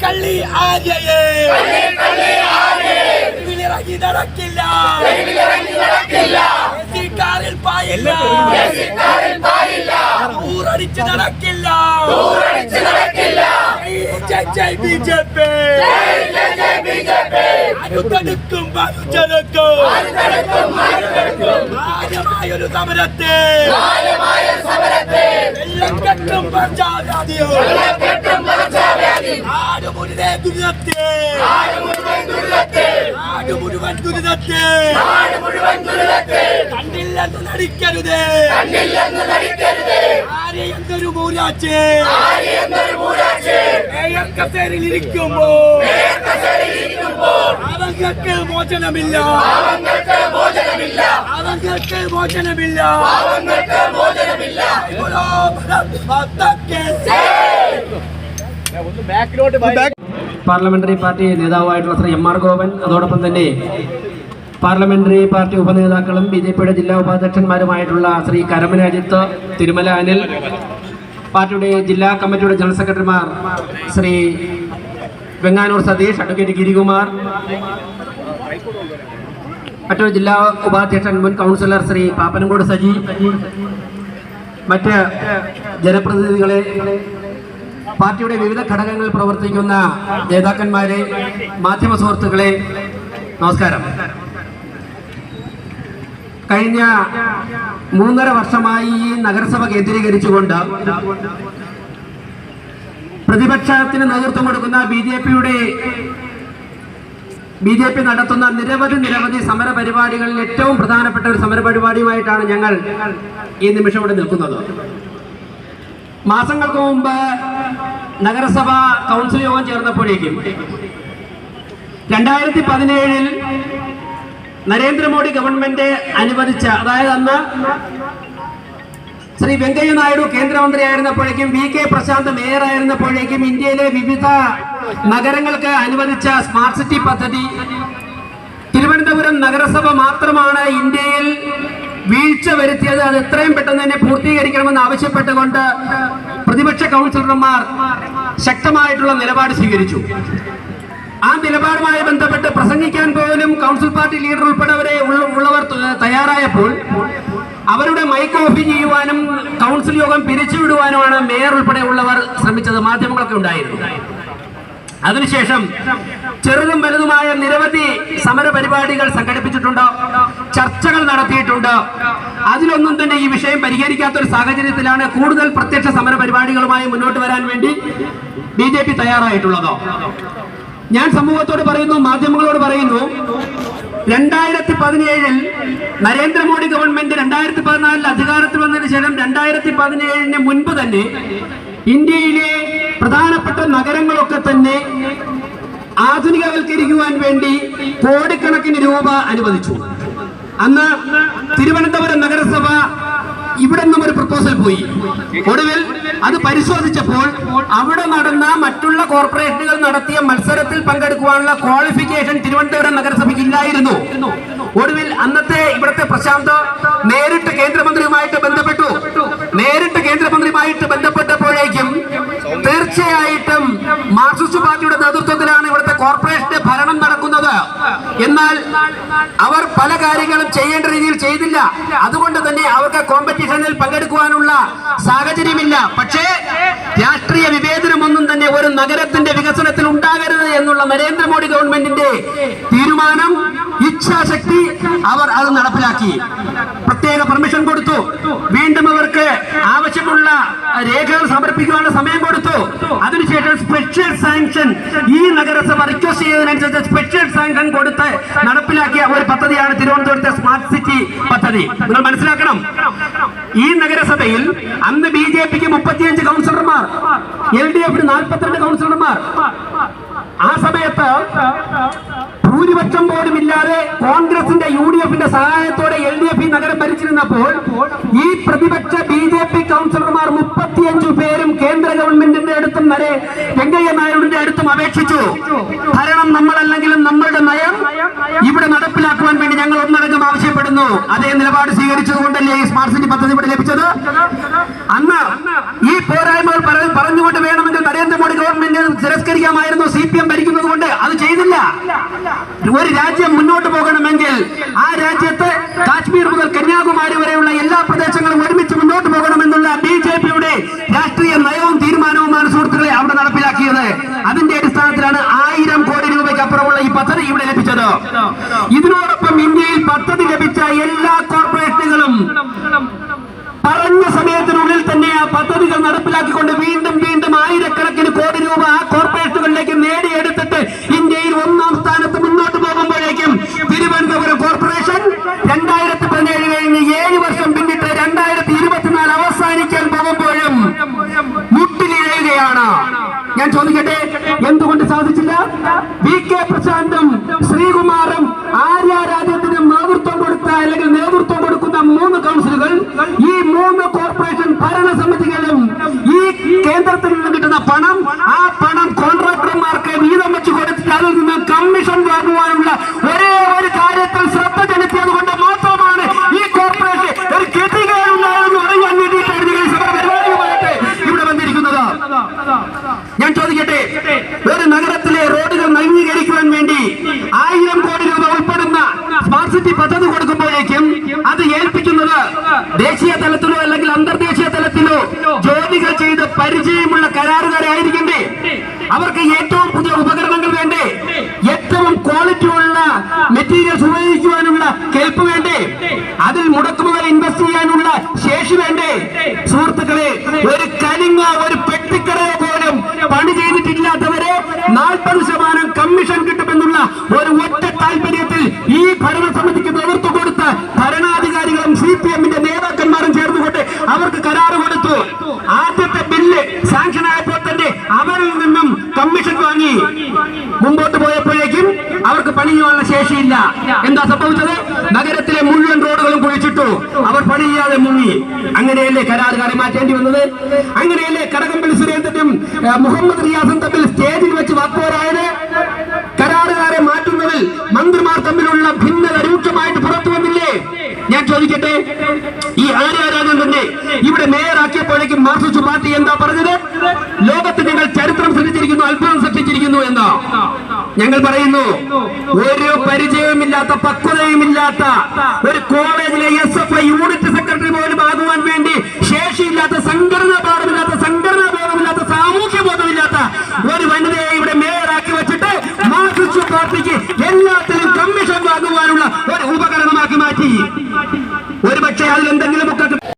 കള്ളി ആര്യയെ ഇറങ്ങി നടക്കില്ല, കാറിൽ പായില്ല, ഊറടിച്ച് നടക്കില്ല. BJP അടുത്തടുക്കും ഭാരമായൊരു സമരത്തെ വെള്ളക്കെട്ടും ആടുമുഴുവൻ ദുരിതത്തെ കണ്ടില്ലെന്ന് നടിക്കരുതേ, ആരെയൊരു മൂരാച്ച് കസേരയിൽ ഇരിക്കുമ്പോ അവങ്ങൾക്ക് മോചനമില്ല, പാർലമെന്ററി പാർട്ടി നേതാവായിട്ടുള്ള ശ്രീ എം ആർ ഗോപൻ, അതോടൊപ്പം തന്നെ പാർലമെന്ററി പാർട്ടി ഉപനേതാക്കളും BJPയുടെ ജില്ലാ ഉപാധ്യക്ഷന്മാരുമായിട്ടുള്ള ശ്രീ കരമന അജിത്ത്, തിരുമല അനിൽ, പാർട്ടിയുടെ ജില്ലാ കമ്മിറ്റിയുടെ ജനറൽ സെക്രട്ടറിമാർ ശ്രീ വെങ്ങാനൂർ സതീഷ്, അഡ്വക്കേറ്റ് ഗിരികുമാർ, മറ്റൊരു ജില്ലാ ഉപാധ്യക്ഷൻ മുൻ കൗൺസിലർ ശ്രീ പാപ്പനംകോട് സജി, മറ്റ് ജനപ്രതിനിധികളെ, പാർട്ടിയുടെ വിവിധ ഘടകങ്ങളിൽ പ്രവർത്തിക്കുന്ന നേതാക്കന്മാരെ, മാധ്യമ സുഹൃത്തുക്കളെ, നമസ്കാരം. കഴിഞ്ഞ 3.5 വർഷമായി ഈ നഗരസഭ കേന്ദ്രീകരിച്ചുകൊണ്ട് പ്രതിപക്ഷത്തിന് നേതൃത്വം കൊടുക്കുന്ന BJP നടത്തുന്ന നിരവധി സമര പരിപാടികളിൽ ഏറ്റവും പ്രധാനപ്പെട്ട ഒരു സമര പരിപാടിയുമായിട്ടാണ് ഞങ്ങൾ ഈ നിമിഷം ഇവിടെ നിൽക്കുന്നത്. മാസങ്ങൾക്ക് മുമ്പ് നഗരസഭ കൗൺസിൽ യോഗം ചേർന്നപ്പോഴേക്കും 2017 നരേന്ദ്രമോദി ഗവൺമെന്റ് അനുവദിച്ച, അതായത് അന്ന് ശ്രീ വെങ്കയ്യ നായിഡു കേന്ദ്രമന്ത്രിയായിരുന്നപ്പോഴേക്കും VK പ്രശാന്ത് മേയർ ആയിരുന്നപ്പോഴേക്കും ഇന്ത്യയിലെ വിവിധ നഗരങ്ങൾക്ക് അനുവദിച്ച സ്മാർട്ട് സിറ്റി പദ്ധതി തിരുവനന്തപുരം നഗരസഭ മാത്രമാണ് ഇന്ത്യയിൽ വീഴ്ച വരുത്തിയത്. അത് എത്രയും പെട്ടെന്ന് തന്നെ പൂർത്തീകരിക്കണമെന്ന് ആവശ്യപ്പെട്ടുകൊണ്ട് പ്രതിപക്ഷ കൗൺസിലർമാർ ശക്തമായിട്ടുള്ള നിലപാട് സ്വീകരിച്ചു. ആ നിലപാടുമായി ബന്ധപ്പെട്ട് പ്രസംഗിക്കാൻ പോലും കൗൺസിൽ പാർട്ടി ലീഡർ ഉൾപ്പെടെ ഉള്ളവർ തയ്യാറായപ്പോൾ അവരുടെ മൈക്ക് ഓഫ് ചെയ്യുവാനും കൗൺസിൽ യോഗം പിരിച്ചുവിടുവാനുമാണ് മേയർ ഉൾപ്പെടെ ഉള്ളവർ ശ്രമിച്ചത്. മാധ്യമങ്ങളൊക്കെ ഉണ്ടായിരുന്നു. അതിനുശേഷം ചെറുതും വലുതുമായ നിരവധി സമര പരിപാടികൾ സംഘടിപ്പിച്ചിട്ടുണ്ട്, ചർച്ചകൾ നടത്തിയിട്ടുണ്ട്. അതിലൊന്നും തന്നെ ഈ വിഷയം പരിഹരിക്കാത്തൊരു സാഹചര്യത്തിലാണ് കൂടുതൽ പ്രത്യക്ഷ സമര പരിപാടികളുമായി മുന്നോട്ട് വരാൻ വേണ്ടി BJP തയ്യാറായിട്ടുള്ളത്. ഞാൻ സമൂഹത്തോട് പറയുന്നു, മാധ്യമങ്ങളോട് പറയുന്നു, 2017 നരേന്ദ്രമോദി ഗവൺമെന്റ് 2014 അധികാരത്തിൽ വന്നതിന് ശേഷം 2017 മുൻപ് തന്നെ ഇന്ത്യയിലെ പ്രധാനപ്പെട്ട നഗരങ്ങളൊക്കെ തന്നെ ആധുനികവൽക്കരിക്കുവാൻ വേണ്ടി കോടിക്കണക്കിന് രൂപ അനുവദിച്ചു. അന്ന് തിരുവനന്തപുരം നഗരസഭ ഇവിടെ നിന്നും ഒരു പ്രപ്പോസൽ പോയി. ഒടുവിൽ അത് പരിശോധിച്ചപ്പോൾ അവിടെ നടന്ന മറ്റുള്ള കോർപ്പറേഷനുകൾ നടത്തിയ മത്സരത്തിൽ പങ്കെടുക്കുവാനുള്ള ക്വാളിഫിക്കേഷൻ തിരുവനന്തപുരം നഗരസഭയ്ക്ക് ഇല്ലായിരുന്നു. ഒടുവിൽ അന്നത്തെ ഇവിടുത്തെ പ്രശാന്ത് നേരിട്ട് കേന്ദ്രമന്ത്രിയുമായിട്ട് ബന്ധപ്പെട്ടപ്പോഴേക്കും തീർച്ചയായിട്ടും മാർക്സിസ്റ്റ് പാർട്ടിയുടെ നേതൃത്വത്തിലാണ് ഇവിടുത്തെ കോർപ്പറേഷന്റെ ഭരണം നടക്കുന്നത്. എന്നാൽ അവർ പല കാര്യങ്ങളും ചെയ്യേണ്ട രീതിയിൽ ചെയ്തില്ല. അതുകൊണ്ട് തന്നെ അവർക്ക് കോമ്പറ്റീഷനിൽ പങ്കെടുക്കുവാനുള്ള സാഹചര്യമില്ല. പക്ഷേ രാഷ്ട്രീയ വിവേചനമൊന്നും തന്നെ ഒരു നഗരത്തിന്റെ വികസനത്തിൽ ഉണ്ടാകരുത് എന്നുള്ള നരേന്ദ്രമോദി ഗവൺമെന്റിന്റെ തീരുമാനം, ഇച്ഛാശക്തി, അവർ അത് നടപ്പിലാക്കി. പ്രത്യേക പെർമിഷൻ കൊടുത്തു. വീണ്ടും അവർക്ക് ആവശ്യമുള്ള രേഖകൾ സമർപ്പിക്കുവാനുള്ള സമയം കൊടുത്തു. അതിനുശേഷം സ്പെഷ്യൽ സാങ്ഷൻ ഈ നഗരസഭ റിക്വസ്റ്റ് ചെയ്തതിനനുസരിച്ച് സ്പെഷ്യൽ സാങ്ഷൻ കൊടുത്ത് നടപ്പിലാക്കിയ ഒരു പദ്ധതിയാണ് തിരുവനന്തപുരത്തെ സ്മാർട്ട് സിറ്റി പദ്ധതി. നിങ്ങൾ മനസ്സിലാക്കണം, ഈ നഗരസഭയിൽ അന്ന് BJPക്ക് 35 കൗൺസിലർമാർ, LDFന് 42 കൗൺസിലർമാർ. ആ സമയത്ത് ഭൂരിപക്ഷം പോലും ഇല്ലാതെ കോൺഗ്രസിന്റെ UDFന്റെ സഹായത്തോടെ LDF നഗരം ഭരിച്ചിരുന്നപ്പോൾ ഈ പ്രതിപക്ഷ BJP കൗൺസിലർമാർ മന്ത്രിമാർ 35 പേരും കേന്ദ്ര ഗവൺമെന്റിന്റെ അടുത്തും വെങ്കയ്യ നായിഡുവിന്റെ അടുത്തും അപേക്ഷിച്ചു. ഭരണം നമ്മളല്ലെങ്കിലും നമ്മളുടെ നയം ഇവിടെ നടപ്പിലാക്കുവാൻ വേണ്ടി ഞങ്ങൾ ഒന്നടങ്കം ആവശ്യപ്പെടുന്നു. അതേ നിലപാട് സ്വീകരിച്ചത് കൊണ്ടല്ലേ ഈ സ്മാർട്ട് സിറ്റി പദ്ധതി ഇവിടെ ലഭിച്ചത്. അന്ന് ഈ പോരായ്മകൾ പറഞ്ഞുകൊണ്ട് വേണമെങ്കിൽ നരേന്ദ്രമോദി ഗവൺമെന്റ് തിരസ്കരിക്കാമായിരുന്നു. CPM ഭരിക്കുന്നത് കൊണ്ട് അത് ചെയ്തില്ല. ഒരു രാജ്യം മുന്നോട്ട് പോകണമെങ്കിൽ ആ രാജ്യത്ത് കാശ്മീർ മുതൽ കന്യാകുമാരി വരെയുള്ള എല്ലാ പ്രദേശങ്ങളും ഒരുമിച്ച് മുന്നോട്ട് പോകണമെന്നുള്ള BJPയുടെ രാഷ്ട്രീയ നയവും തീരുമാനവുമാണ് സുഹൃത്തുക്കളെ അവിടെ നടപ്പിലാക്കിയത്. അതിന്റെ അടിസ്ഥാനത്തിലാണ് 1000 കോടി രൂപയ്ക്ക് അപ്പുറമുള്ള ഈ പദ്ധതി ഇവിടെ ലഭിച്ചത്. ഇതിനോടൊപ്പം ഇന്ത്യയിൽ പദ്ധതി ലഭിച്ച എല്ലാ കോർപ്പറേറ്റുകളും പറഞ്ഞ സമയത്തിനുള്ളിൽ തന്നെ ആ പദ്ധതികൾ നടപ്പിലാക്കിക്കൊണ്ട് വീണ്ടും വീണ്ടും ആയിരക്കണക്കിന് കോടി രൂപ ആ കോർപ്പറേറ്റുകളിലേക്ക് നേടിയെടുത്തിട്ട് ഇന്ത്യയിൽ 1ാം സ്ഥാനത്ത് മുന്നോട്ട് പോകുമ്പോഴേക്കും തിരുവനന്തപുരം കോർപ്പറേഷൻ 2017 കഴിഞ്ഞ് 7 വർഷം പിന്നിട്ട് 2024 അവസാനിക്കാൻ പോകുമ്പോഴും മുട്ടിലിഴയുകയാണ്. ഞാൻ ചോദിക്കട്ടെ, എന്തുകൊണ്ട് സാധിച്ചില്ല? VK പ്രശാന്തും ശ്രീകുമാറും ആര്യ രാജ്യത്തിനും നേതൃത്വം കൊടുക്കുന്ന 3 കൗൺസിലുകൾ, ഈ 3 കോർപ്പറേഷൻ ഭരണസമിതികളും ഈ കേന്ദ്രത്തിൽ നിന്ന് കിട്ടുന്ന പണം, ആ പണം കോൺട്രാക്ടർമാർക്ക് വീതം വെച്ച് കൊടുത്തിട്ട് അതിൽ നിന്ന് കമ്മീഷൻ വാങ്ങുവാനുള്ള ഒരേ ഒരു കാര്യത്തിൽ ശ്രദ്ധ ചെലുത്തിയത് കൊണ്ട് മാത്രമാണ് ഈ കോർപ്പറേഷൻ ഒരു ഗതികേടുണ്ടായെന്ന് പറയാൻ വേണ്ടിയിട്ടാണ് നിങ്ങൾ പരിപാടിയുമായിട്ട് ഇവിടെ വന്നിരിക്കുന്നത്. ഞാൻ ചോദിക്കട്ടെ, ഒരു നഗരത്തിലെ റോഡുകൾ നവീകരിക്കുവാൻ വേണ്ടി 1000 കോടി രൂപ ഉൾപ്പെടുന്ന സ്മാർട്ട് സിറ്റി പദ്ധതി കൊടുക്കുമ്പോഴേക്കും അത് ഏൽപ്പിക്കുന്നത് ദേശീയ തലത്തിലോ അല്ലെങ്കിൽ അന്തർദേശീയ തലത്തിലോ ജോലികൾ ചെയ്ത് പരിചയമുള്ള കരാറുകാരായിരിക്കണ്ടേ? അവർക്ക് ഏറ്റവും പുതിയ ഉപകരണങ്ങൾ വേണ്ടേ? ഏറ്റവും ക്വാളിറ്റി ഉള്ള മെറ്റീരിയൽസ് ഉപയോഗിക്കുവാനുള്ള കെൽപ്പ് വേണ്ടേ? അതിൽ മുടക്കുമുതൽ ഇൻവെസ്റ്റ് ചെയ്യാനുള്ള ശേഷി വേണ്ടേ? സുഹൃത്തുക്കളെ, ഒരു കലിങ്ങ ഒരു പെട്ടിക്കടയോ പോലും പണി ചെയ്തിട്ടില്ലാത്തവരെ 40% കമ്മീഷൻ കിട്ടുമെന്നുള്ള ഒരു ഒറ്റ താല്പര്യത്തിൽ ഈ ഭരണസമിതിക്ക് നേതൃത്വം കൊടുത്ത ഭരണാധികാരികളും CPMന്റെ നേതാക്കന്മാരും ചേർന്നുകൊണ്ട് അവർക്ക് കരാറ് കൊടുത്തു. ആദ്യത്തെ ബില്ല് സാങ്ഷൻ ആയപ്പോൾ തന്നെ അവരിൽ നിന്നും കമ്മീഷൻ വാങ്ങി. മുമ്പോട്ട് പോയപ്പോഴേക്കും അവർക്ക് പണി ചെയ്യാനുള്ള ശേഷിയില്ല. എന്താ സംഭവിച്ചത്? നഗരത്തിലെ മുഴുവൻ റോഡുകളും കുഴിച്ചിട്ടു. അവർ പണി ചെയ്യാതെ മുങ്ങി. അങ്ങനെയല്ലേ കരാറുകാരെ മാറ്റേണ്ടി വന്നത്? അങ്ങനെയല്ലേ കടകംപള്ളി സുരേന്ദ്രനും മുഹമ്മദ് റിയാസും തമ്മിൽ സ്റ്റേജിൽ വെച്ച് വാക്പോരായത്? കരാറുകാരെ മാറ്റുന്നതിൽ മന്ത്രിമാർ തമ്മിലുള്ള ഭിന്നത രൂക്ഷമായിട്ട് പുറത്തു വന്നില്ലേ? ഞാൻ ചോദിക്കട്ടെ, ഈ ആര്യാരാജൻ തന്നെ ഇവിടെ മേയറാക്കിയപ്പോഴേക്കും മാർക്സിസ്റ്റ് പാർട്ടി എന്താ പറഞ്ഞത്? ലോകത്ത് നിങ്ങൾ ചരിത്രം സൃഷ്ടിച്ചിരിക്കുന്നു, അത്ഭുതം സൃഷ്ടിച്ചിരിക്കുന്നു എന്നോ? ഞങ്ങൾ പറയുന്നു, ഒരു പരിചയവുമില്ലാത്ത പക്വതയുമില്ലാത്ത ഒരു കോളേജിലെ SFI യൂണിറ്റ് സെക്രട്ടറി പോലും ആകുവാൻ വേണ്ടി ശേഷിയില്ലാത്ത, സംഘടനാ ബോധമില്ലാത്ത സാമൂഹ്യ ബോധമില്ലാത്ത ഒരു വനിതയെ ഇവിടെ മേയറാക്കി വെച്ചിട്ട് മാർക്സിസ്റ്റ് പാർട്ടിക്ക് എല്ലാത്തിലും